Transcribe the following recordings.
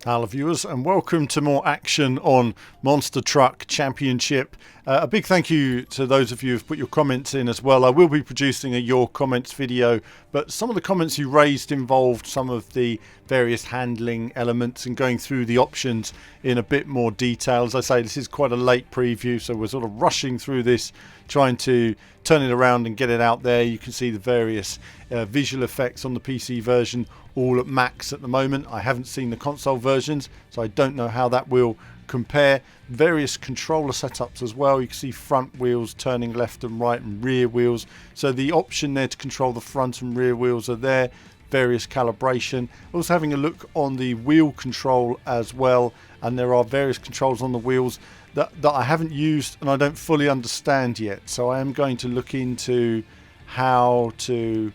Hello viewers, and welcome to more action on Monster Truck Championship. A big thank you to those of you who've put your comments in as well. I will be producing a Your Comments video, but some of the comments you raised involved some of the various handling elements and going through the options in a bit more detail. As I say, this is quite a late preview, so we're sort of rushing through this, trying to turn it around and get it out there. You can see the various visual effects on the PC version, all at max at the moment. I haven't seen the console versions, so I don't know how that will compare. Various controller setups as well. You can see front wheels turning left and right, and rear wheels. So the option there to control the front and rear wheels are there. Various calibration. Also having a look on the wheel control as well, and there are various controls on the wheels that I haven't used and I don't fully understand yet. So I am going to look into how to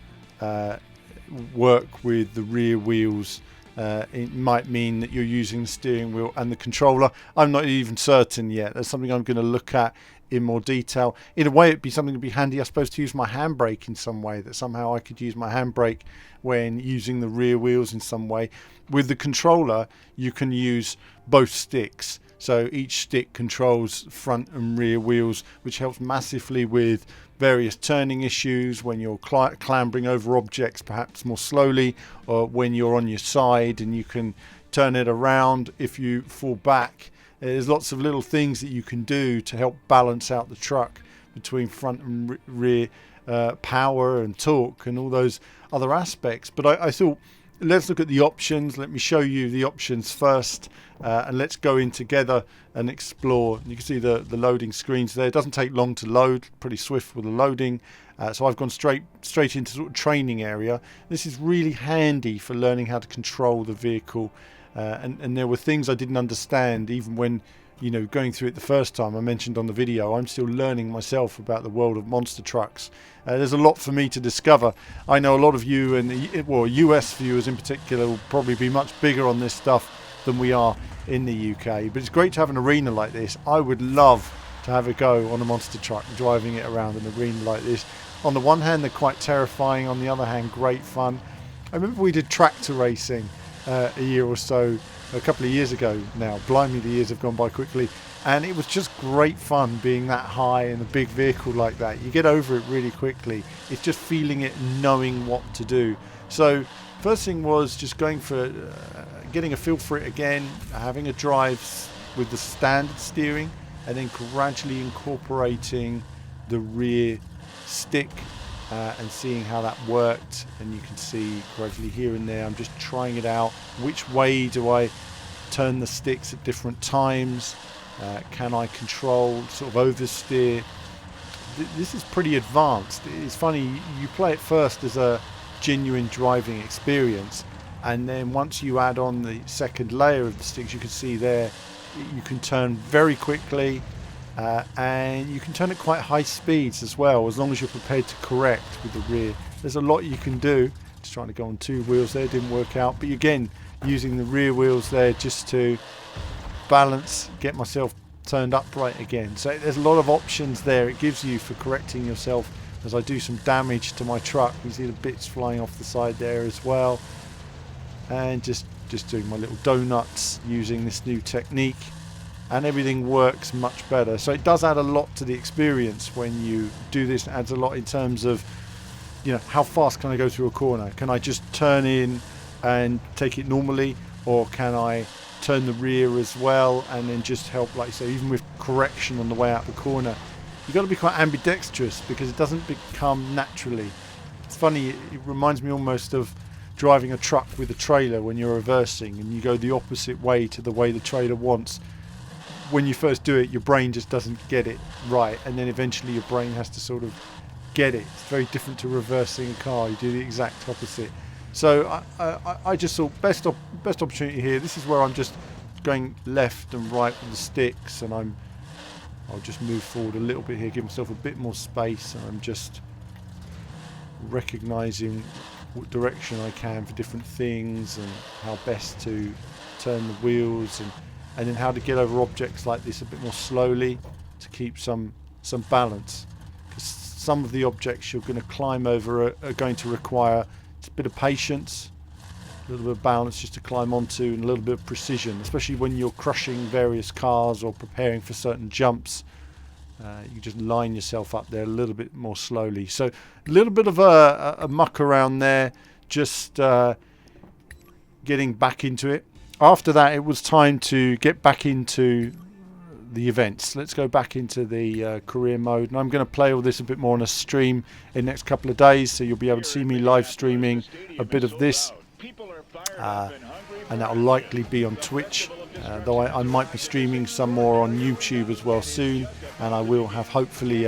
work with the rear wheels. It might mean that you're using the steering wheel and the controller. I'm not even certain yet. That's something I'm going to look at in more detail. In a way, it'd be something to be handy, I suppose, to use my handbrake in some way, that somehow I could use my handbrake when using the rear wheels in some way. With the controller, you can use both sticks. So each stick controls front and rear wheels, which helps massively with various turning issues when you're clambering over objects perhaps more slowly, or when you're on your side and you can turn it around if you fall back. There's lots of little things that you can do to help balance out the truck between front and rear power and torque and all those other aspects. But I thought, let's look at the options. Let me show you the options first, and let's go in together and explore. You can see the loading screens there. It doesn't take long to load, pretty swift with the loading. So I've gone straight into sort of training area. This is really handy for learning how to control the vehicle. And there were things I didn't understand even when, going through it the first time. I mentioned on the video, I'm still learning myself about the world of monster trucks. There's a lot for me to discover. I know a lot of you, and US viewers in particular, will probably be much bigger on this stuff than we are in the UK. But it's great to have an arena like this. I would love to have a go on a monster truck, driving it around an arena like this. On the one hand, they're quite terrifying. On the other hand, great fun. I remember we did tractor racing a year or so, a couple of years ago now. Blimey, the years have gone by quickly. And it was just great fun being that high in a big vehicle like that. You get over it really quickly. It's just feeling it and knowing what to do. So first thing was just going for getting a feel for it again, having a drive with the standard steering, and then gradually incorporating the rear stick and seeing how that worked. And you can see gradually here and there, I'm just trying it out. Which way do I turn the sticks at different times? Can I control, sort of oversteer? This is pretty advanced. It's funny, you play it first as a genuine driving experience, and then once you add on the second layer of the sticks, you can see there you can turn very quickly, and you can turn at quite high speeds as well, as long as you're prepared to correct with the rear. There's a lot you can do. Just trying to go on two wheels there, didn't work out, but again, using the rear wheels there just to balance, get myself turned upright again. So there's a lot of options there it gives you for correcting yourself as I do some damage to my truck. You see the bits flying off the side there as well, and just doing my little donuts using this new technique, and everything works much better. So it does add a lot to the experience when you do this. It adds a lot in terms of, how fast can I go through a corner? Can I just turn in and take it normally, or can I turn the rear as well and then just help, like say, even with correction on the way out the corner? You've got to be quite ambidextrous because it doesn't become naturally. It's funny, it reminds me almost of driving a truck with a trailer when you're reversing and you go the opposite way to the way the trailer wants. When you first do it, your brain just doesn't get it right, and then eventually your brain has to sort of get it. It's very different to reversing a car. You do the exact opposite. So I just thought best opportunity here. This is where I'm just going left and right with the sticks, and I'll just move forward a little bit here, give myself a bit more space, and I'm just recognizing what direction I can for different things and how best to turn the wheels, and then how to get over objects like this a bit more slowly to keep some balance, because some of the objects you're going to climb over are going to require a bit of patience, A little bit of balance just to climb onto, and a little bit of precision, especially when you're crushing various cars or preparing for certain jumps. You just line yourself up there a little bit more slowly. So a little bit of a muck around there, just getting back into it. After that, it was time to get back into the events. Let's go back into the career mode, and I'm going to play all this a bit more on a stream in the next couple of days, so you'll be able to see me live streaming a bit of this, and that will likely be on Twitch, though I might be streaming some more on YouTube as well soon, and I will have hopefully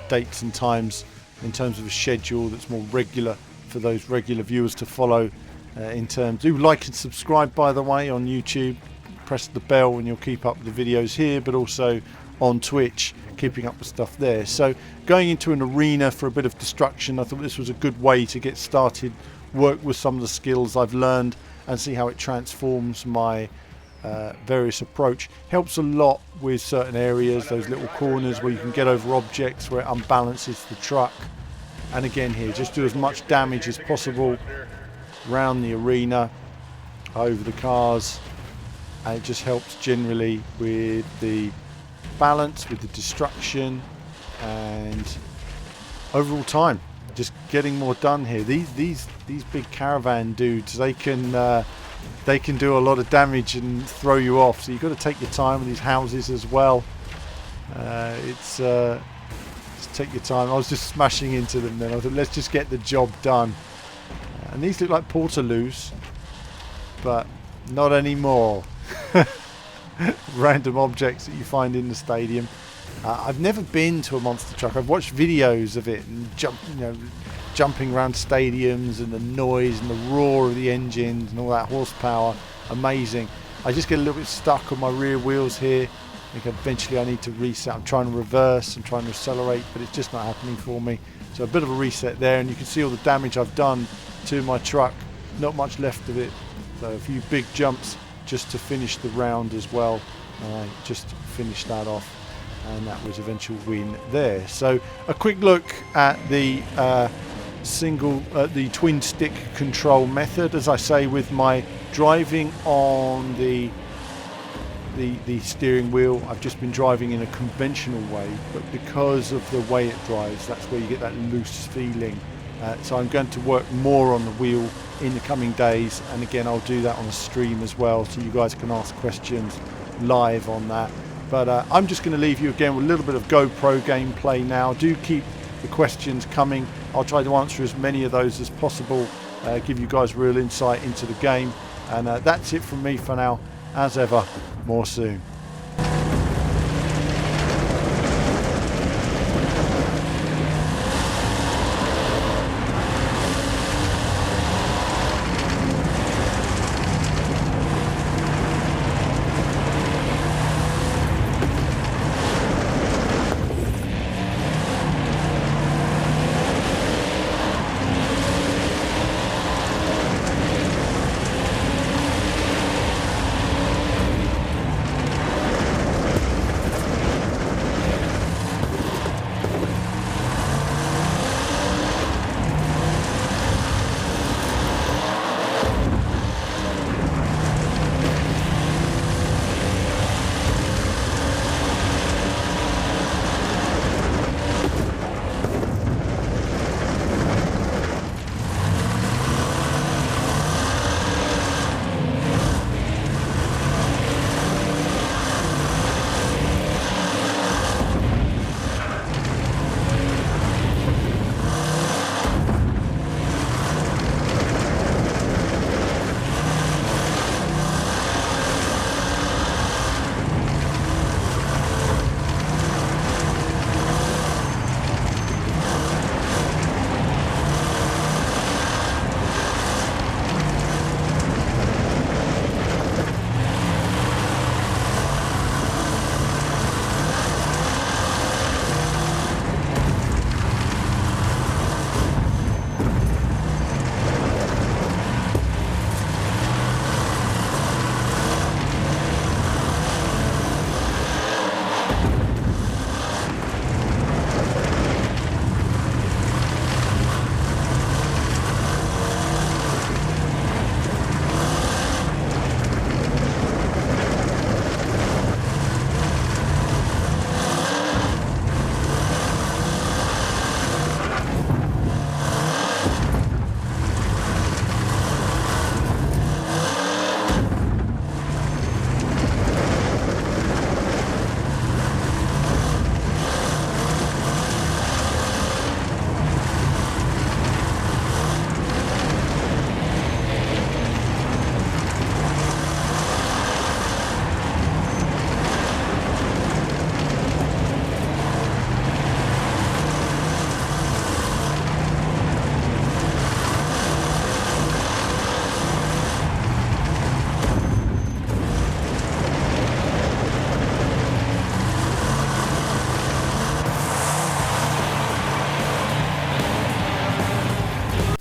dates and times in terms of a schedule that's more regular for those regular viewers to follow. In terms, do like and subscribe, by the way, on YouTube. Press the bell and you'll keep up with the videos here, but also on Twitch, keeping up with stuff there. So going into an arena for a bit of destruction, I thought this was a good way to get started, work with some of the skills I've learned and see how it transforms my various approach. Helps a lot with certain areas, those little corners where you can get over objects, where it unbalances the truck. And again here, just do as much damage as possible around the arena, over the cars, and it just helps generally with the balance, with the destruction, and overall time. Just getting more done here. These big caravan dudes, they can do a lot of damage and throw you off. So you've got to take your time with these houses as well. Just take your time. I was just smashing into them then. I thought, let's just get the job done. And these look like portaloos, but not anymore. Random objects that you find in the stadium. I've never been to a monster truck. I've watched videos of it and jumping around stadiums, and the noise and the roar of the engines and all that horsepower. Amazing. I just get a little bit stuck on my rear wheels here. I think eventually I need to reset. I'm trying to reverse and trying to accelerate, but it's just not happening for me. So a bit of a reset there, and you can see all the damage I've done to my truck. Not much left of it. So a few big jumps just to finish the round as well. Just finish that off, and that was eventual win there. So a quick look at the the twin stick control method. As I say, with my driving on the steering wheel, I've just been driving in a conventional way, but because of the way it drives, that's where you get that loose feeling. So I'm going to work more on the wheel in the coming days, and again I'll do that on a stream as well, so you guys can ask questions live on that. But I'm just going to leave you again with a little bit of GoPro gameplay now. Do keep the questions coming. I'll try to answer as many of those as possible, give you guys real insight into the game. And that's it from me for now. As ever, more soon.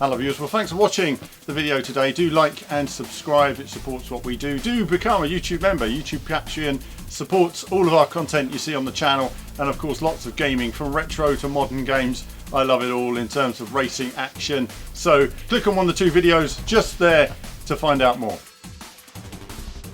Hello viewers, well thanks for watching the video today. Do like and subscribe, it supports what we do. Do become a YouTube member. YouTube Patreon supports all of our content you see on the channel, and of course lots of gaming from retro to modern games. I love it all in terms of racing action. So click on one of the two videos just there to find out more.